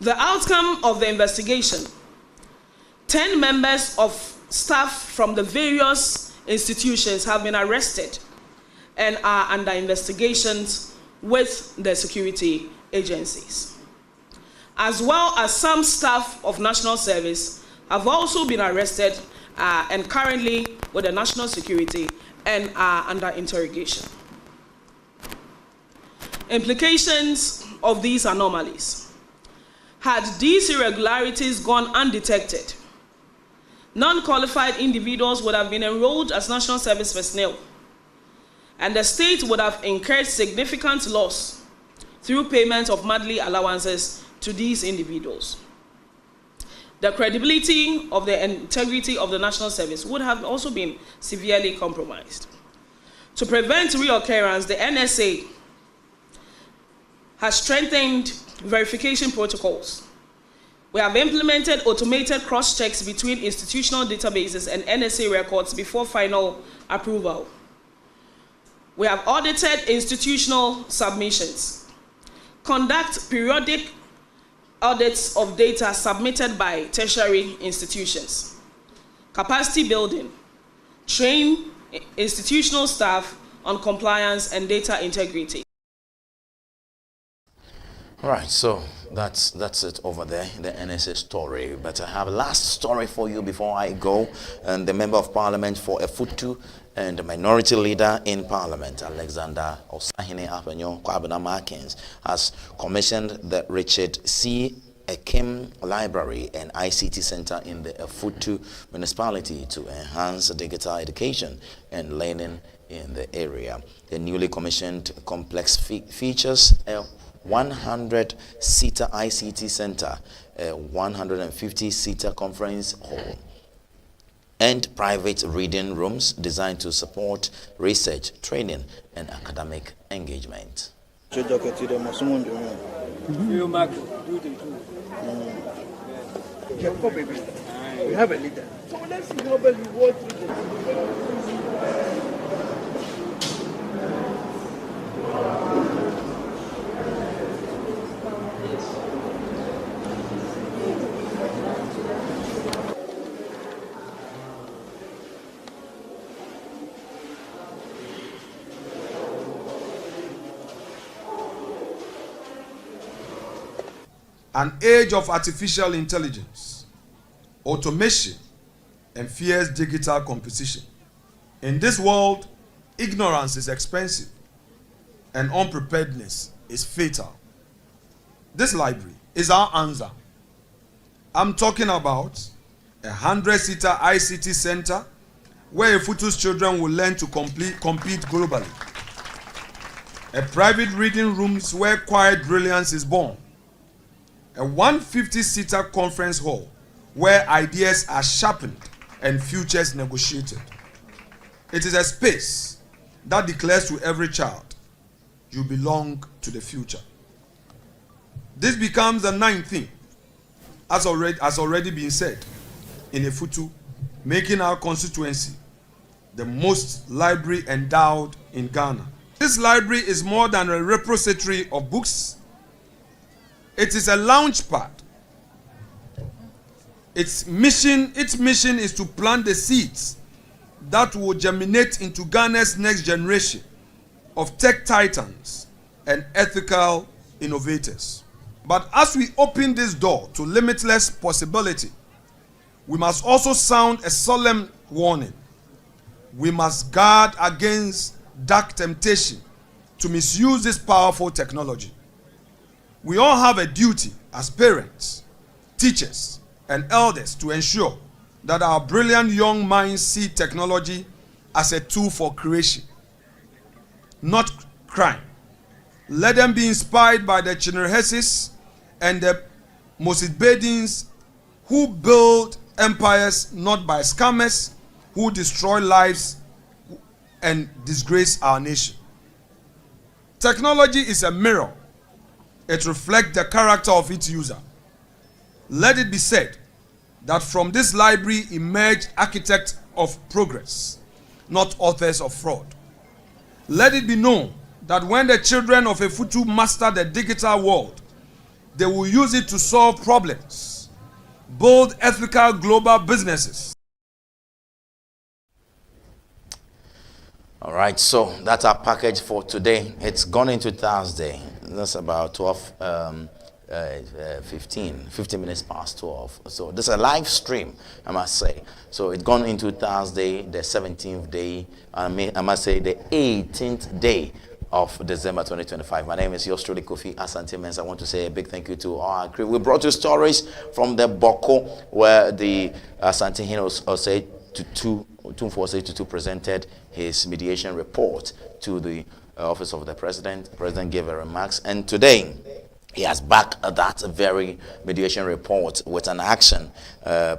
The outcome of the investigation: 10 members of staff from the various institutions have been arrested and are under investigations with the security agencies, as well as some staff of National Service have also been arrested and currently with the National Security and are under interrogation. Implications of these anomalies: had these irregularities gone undetected, non-qualified individuals would have been enrolled as National Service personnel, and the state would have incurred significant loss through payment of monthly allowances to these individuals. The credibility of the integrity of the National Service would have also been severely compromised. To prevent reoccurrence, the NSA has strengthened verification protocols. We have implemented automated cross-checks between institutional databases and NSA records before final approval. We have audited institutional submissions, conduct periodic audits of data submitted by tertiary institutions, capacity building, train institutional staff on compliance and data integrity. All right, so that's it over there, the NSA story. But I have a last story for you before I go. And the Member of Parliament for Efutu and the Minority Leader in Parliament, Alexander Osahene Apenyo Kwabena Markins, has commissioned the Richard C. Ekim Library and ICT Center in the Efutu municipality to enhance digital education and learning in the area. The newly commissioned complex features a 100-seater ICT center, a 150-seater conference hall, and private reading rooms designed to support research, training, and academic engagement. You have a leader. So let's see how well you work with it. An age of artificial intelligence, automation, and fierce digital competition. In this world, ignorance is expensive and unpreparedness is fatal. This library is our answer. I'm talking about a 100-seater ICT center where Efutu's children will learn to compete globally. A private reading rooms where quiet brilliance is born. A 150-seater conference hall where ideas are sharpened and futures negotiated. It is a space that declares to every child, you belong to the future. This becomes the ninth thing, as already been said, in Efutu, making our constituency the most library endowed in Ghana. This library is more than a repository of books. It is a launch pad. Its mission is to plant the seeds that will germinate into Ghana's next generation of tech titans and ethical innovators. But as we open this door to limitless possibility, we must also sound a solemn warning. We must guard against dark temptation to misuse this powerful technology. We all have a duty as parents, teachers, and elders to ensure that our brilliant young minds see technology as a tool for creation, not crime. Let them be inspired by the Chinerehesis and the Mosibedins who build empires, not by scammers who destroy lives and disgrace our nation. Technology is a mirror. It reflects the character of its user. Let it be said that from this library emerged architects of progress, not authors of fraud. Let it be known that when the children of Efutu master the digital world, they will use it to solve problems, build ethical global businesses. All right, so that's our package for today. It's gone into Thursday. That's about 15 minutes past 12. So this is a live stream, I must say. So it's gone into Thursday, the 17th day, I must say the 18th day of December 2025. My name is yours truly, Kofi Asante Mensah. I want to say a big thank you to our crew. We brought you stories from the Bawku, where the Asante Osei Otumfuo Osei Tutu presented his mediation report to the office of the president. The president gave a remarks, and today he has backed that very mediation report with an action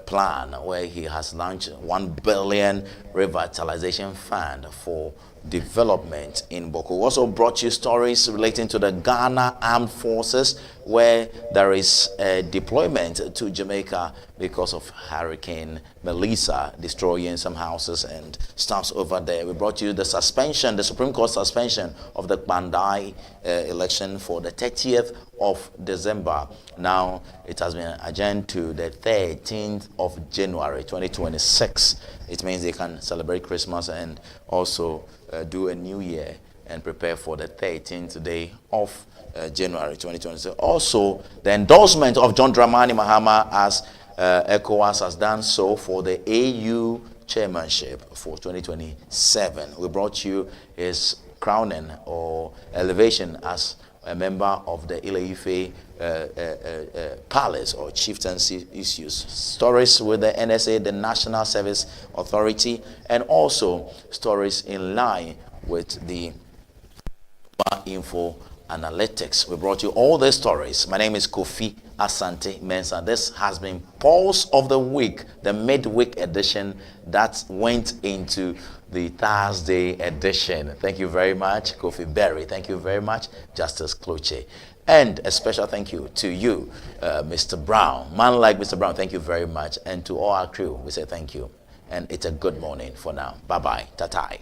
plan where he has launched 1 billion revitalization fund for development in Bawku. We also brought you stories relating to the Ghana Armed Forces, where there is a deployment to Jamaica because of Hurricane Melissa destroying some houses and stuffs over there. We brought you the suspension, the Supreme Court suspension of the Kpandai election for the 30th of December. Now it has been adjourned to the 13th of January 2026. It means they can celebrate Christmas and also do a new year and prepare for the 13th day of January 2026. Also, the endorsement of John Dramani Mahama as ECOWAS has done so for the AU chairmanship for 2027. We brought you his crowning or elevation as a member of the Ile-Ife palace or chieftaincy issues. Stories with the NSA, the National Service Authority, and also stories in line with the info analytics. We brought you all the stories. My name is Kofi Asante Mensah. This has been Pulse of the Week, the midweek edition that went into the Thursday edition. Thank you very much, Kofi Berry. Thank you very much, Justice Cloche. And a special thank you to you, Mr. Brown. Man like Mr. Brown, thank you very much. And to all our crew, we say thank you. And it's a good morning for now. Bye-bye. Ta-tai.